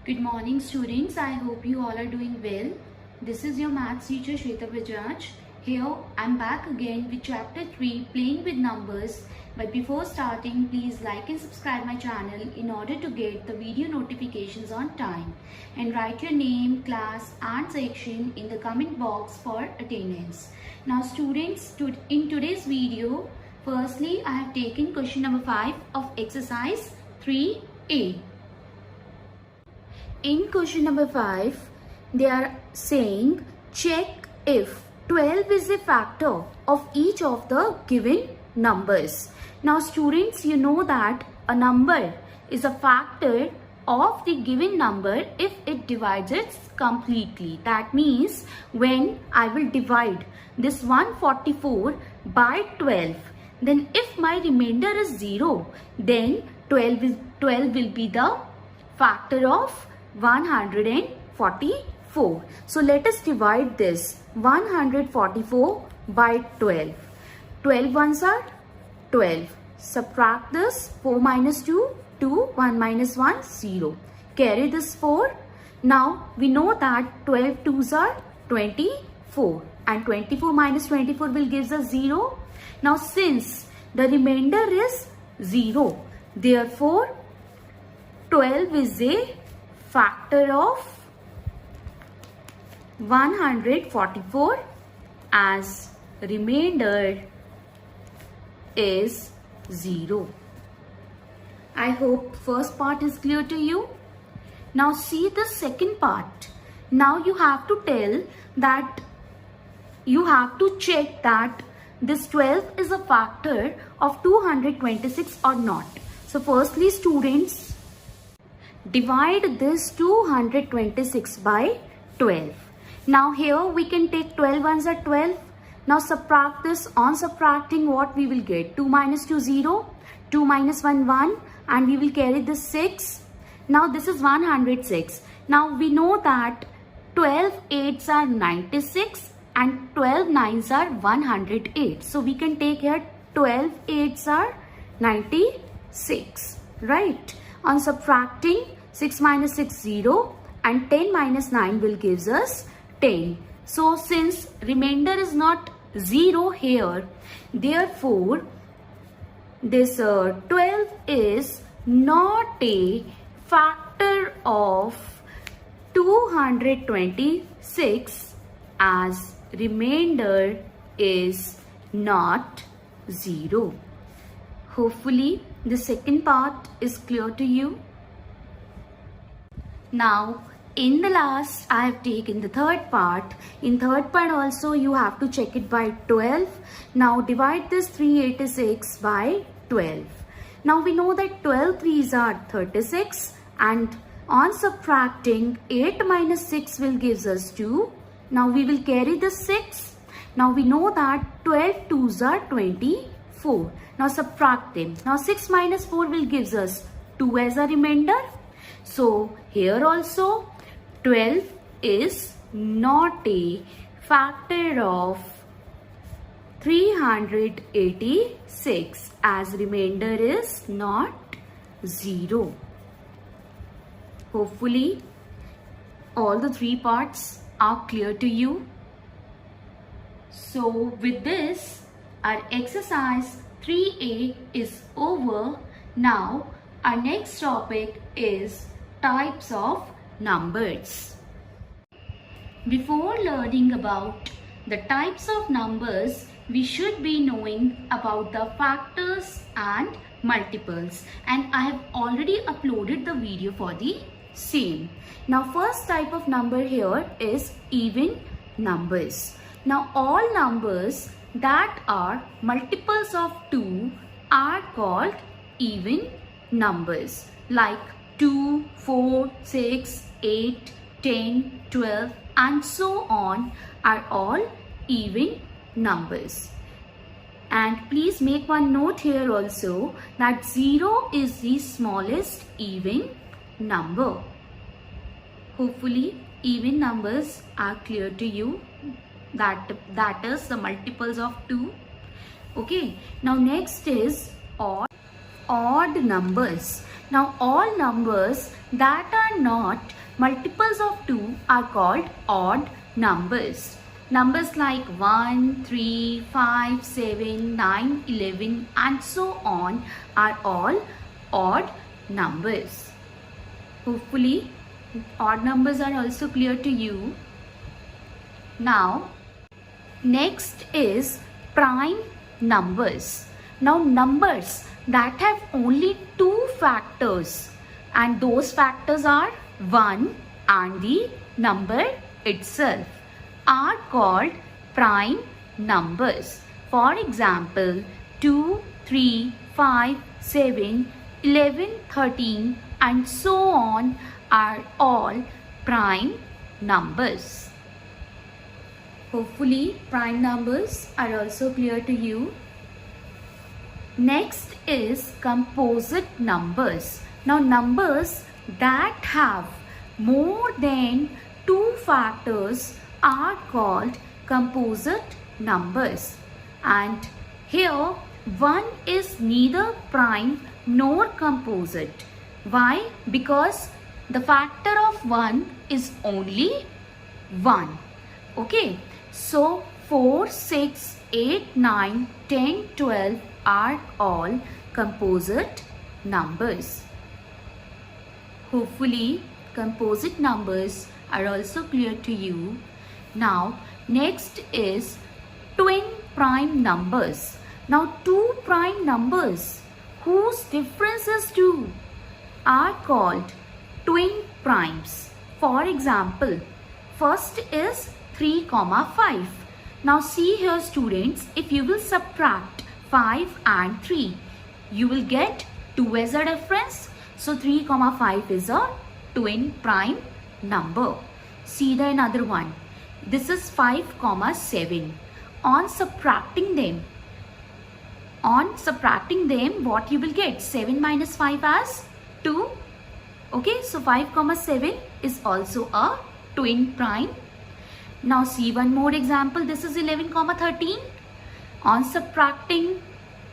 Good morning students, I hope you all are doing well. This is your maths teacher Shweta Bajaj. Here I am back again with chapter 3 playing with numbers. But before starting, please like and subscribe my channel in order to get the video notifications on time. And write your name, class and section in the comment box for attendance. Now students, in today's video, firstly I have taken question number 5 of exercise 3A. In question number 5, they are saying check if 12 is a factor of each of the given numbers. Now students, you know that a number is a factor of the given number if it divides it completely. That means when I will divide this 144 by 12, then if my remainder is 0, then 12 will be the factor of 144. So let us divide this 144 by 12. 12 ones are 12. Subtract this 4 minus 2, 2, 1 minus 1, 0. Carry this 4. Now we know that 12 twos are 24 and 24 minus 24 will give us 0. Now since the remainder is 0, therefore 12 is a factor of 144 as remainder is 0. I hope first part is clear to you. Now see the second part. Now you have to tell that you have to check that this 12 is a factor of 226 or not. So firstly students, divide this 226 by 12. Now here we can take 12 ones are 12. Now subtract this. On subtracting, what we will get? 2 minus 2 0, 2 minus 1 1, and we will carry this 6. Now this is 106. Now we know that 12 8s are 96 and 12 9s are 108. So we can take here 12 8s are 96, right? On subtracting, 6 minus 6 0 and 10 minus 9 will give us 10. So since remainder is not 0 here, therefore this 12 is not a factor of 226 as remainder is not 0. Hopefully the second part is clear to you. Now in the last I have taken the third part. In third part also you have to check it by 12. Now divide this 386 by 12. Now we know that 12 threes are 36 and on subtracting 8 minus 6 will give us 2. Now we will carry the 6. Now we know that 12 twos are 24. Now subtract them. Now 6 minus 4 will give us 2 as a remainder. So here also 12 is not a factor of 386 as remainder is not 0. Hopefully all the three parts are clear to you. So with this our exercise 3A is over. Now our next topic is types of numbers. Before learning about the types of numbers, we should be knowing about the factors and multiples, and I have already uploaded the video for the same. Now first type of number here is even numbers. Now all numbers that are multiples of 2 are called even numbers, like 2, 4, 6, 8, 10, 12 and so on are all even numbers. And please make one note here also that 0 is the smallest even number. Hopefully even numbers are clear to you. That is the multiples of 2. Okay, now next is odd numbers. Now all numbers that are not Multiples of 2 are called odd numbers. Numbers like 1, 3, 5, 7, 9, 11 and so on are all odd numbers. Hopefully, odd numbers are also clear to you. Now, next is prime numbers. Now, numbers that have only two factors and those factors are 1 and the number itself are called prime numbers. For example, 2, 3, 5, 7, 11, 13 and so on are all prime numbers. Hopefully, prime numbers are also clear to you. Next is composite numbers. Now, numbers that have more than two factors are called composite numbers. And here, 1 is neither prime nor composite. Why? Because the factor of 1 is only 1. Okay. So, 4, 6, 8, 9, 10, 12 are all composite numbers. Hopefully, composite numbers are also clear to you. Now, next is twin prime numbers. Now, two prime numbers whose difference is 2 are called twin primes. For example, first is 3, 5. Now see here students, if you will subtract 5 and 3, you will get 2 as a difference. So 3, 5 is a twin prime number. See the another one. This is 5, 7. On subtracting them, what you will get? 7 minus 5 as 2. Okay, so 5, 7 is also a twin prime. Now see one more example. This is 11, 13. On subtracting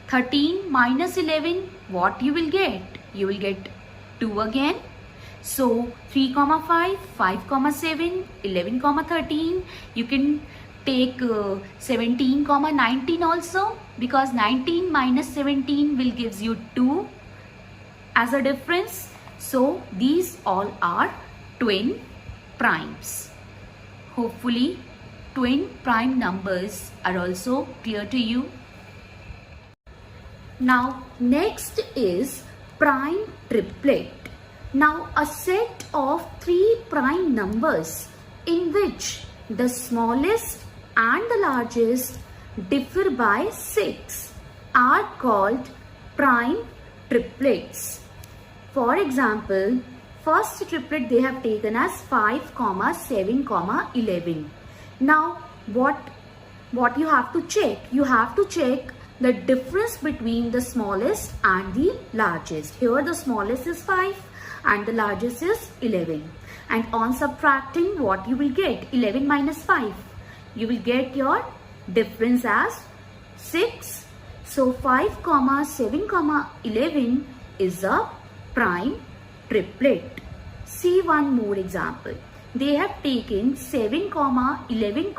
13 minus 11, what you will get? You will get 2 again. So 3, 5, 5, 7, 11, 13. You can take 17, 19 also, because 19 minus 17 will gives you 2 as a difference. So these all are twin primes. Hopefully, twin prime numbers are also clear to you. Now, next is prime triplet. Now, a set of 3 prime numbers in which the smallest and the largest differ by 6 are called prime triplets. For example, first triplet they have taken as 5, 7, 11. Now, what you have to check? You have to check the difference between the smallest and the largest. Here the smallest is 5 and the largest is 11. And on subtracting, what you will get? 11 minus 5. You will get your difference as 6. So 5, 7, 11 is a prime triplet. See one more example. They have taken 7, 11,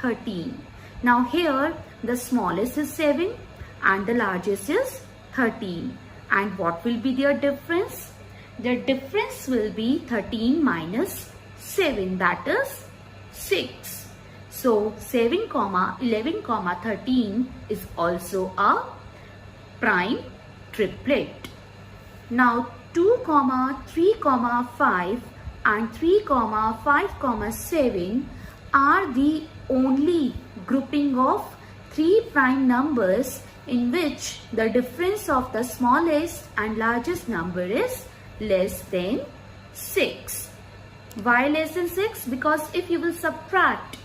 13. Now here the smallest is 7 and the largest is 13. And what will be their difference? Their difference will be 13 minus 7, that is 6. So 7, 11, 13 is also a prime triplet. Now 2, 3, 5 and 3, 5, 7 are the only grouping of 3 prime numbers in which the difference of the smallest and largest number is less than 6. Why less than 6? Because if you will subtract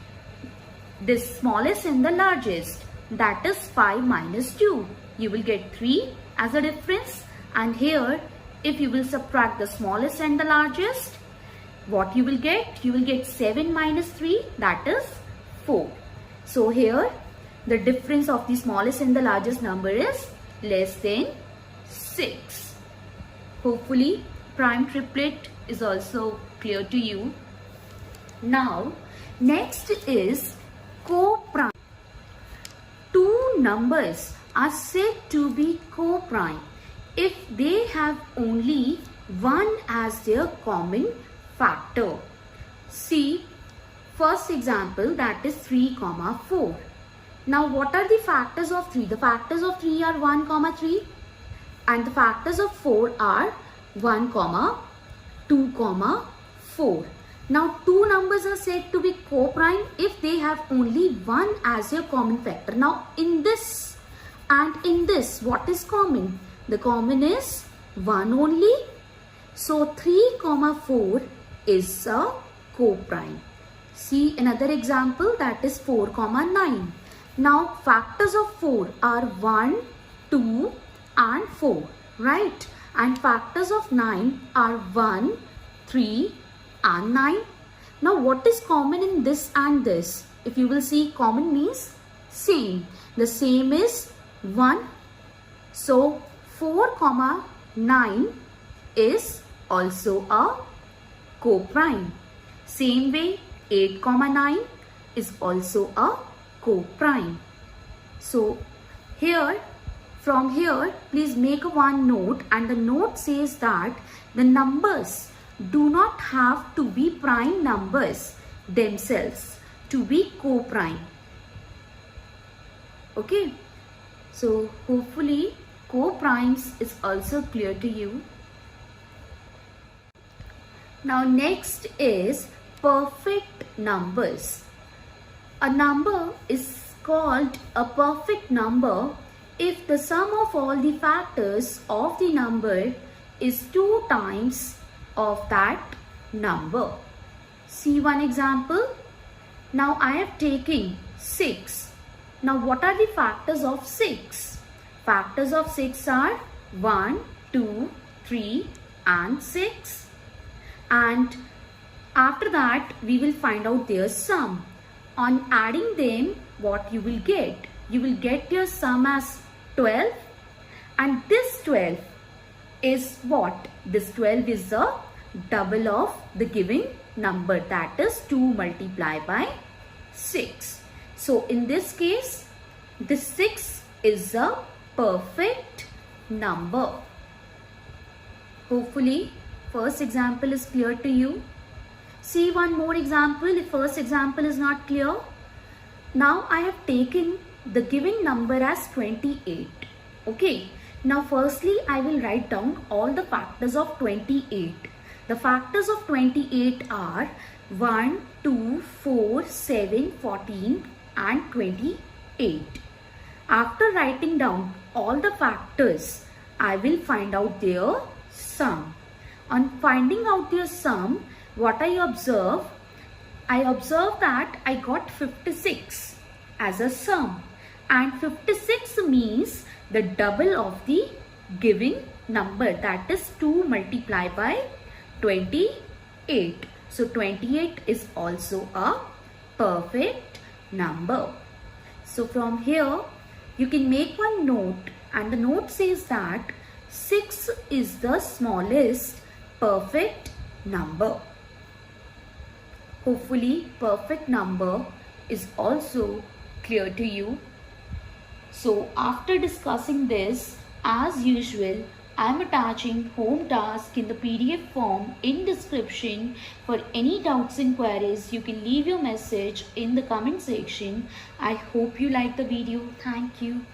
this smallest and the largest, that is 5 minus 2, you will get 3 as a difference. And here, if you will subtract the smallest and the largest, what you will get? You will get 7 minus 3, that is 4. So here, the difference of the smallest and the largest number is less than 6. Hopefully, prime triplet is also clear to you. Now, next is co-prime. Two numbers are said to be co-prime if they have only one as their common factor. See, first example, that is 3, 4. Now, what are the factors of 3? The factors of 3 are 1, 3, and the factors of 4 are 1, 2, 4. Now, two numbers are said to be co-prime if they have only one as their common factor. Now, in this and in this, what is common? The common is 1 only. So, 3, 4 is a co-prime. See another example, that is 4, 9. Now, factors of 4 are 1, 2 and 4, right? And factors of 9 are 1, 3 and 9. Now, what is common in this and this? If you will see, common means same. The same is 1. So, 4, 9 is also a co-prime. Same way, 8, 9 is also a co-prime. So, from here, please make one note, and the note says that the numbers do not have to be prime numbers themselves to be co-prime. Okay, so hopefully co-primes is also clear to you. Now next is perfect numbers. A number is called a perfect number if the sum of all the factors of the number is 2 times of that number. See one example. Now I have taken 6. Now what are the factors of 6? Factors of 6 are 1, 2, 3 and 6. And after that we will find out their sum. On adding them, what you will get? You will get your sum as 12, and this 12 is what? This 12 is the double of the given number, that is 2 multiplied by 6. So in this case, this 6 is a perfect number. Hopefully, first example is clear to you. See one more example. The first example is not clear. Now I have taken the given number as 28. Okay. Now firstly I will write down all the factors of 28. The factors of 28 are 1, 2, 4, 7, 14 and 28. After writing down all the factors, I will find out their sum. On finding out their sum, what I observe? I observe that I got 56 as a sum, and 56 means the double of the given number, that is 2 multiplied by 28. So 28 is also a perfect number. So from here you can make one note, and the note says that 6 is the smallest perfect number. Hopefully perfect number is also clear to you. So after discussing this, as usual, I am attaching home task in the PDF form in description. For any doubts and queries, you can leave your message in the comment section. I hope you like the video. Thank you.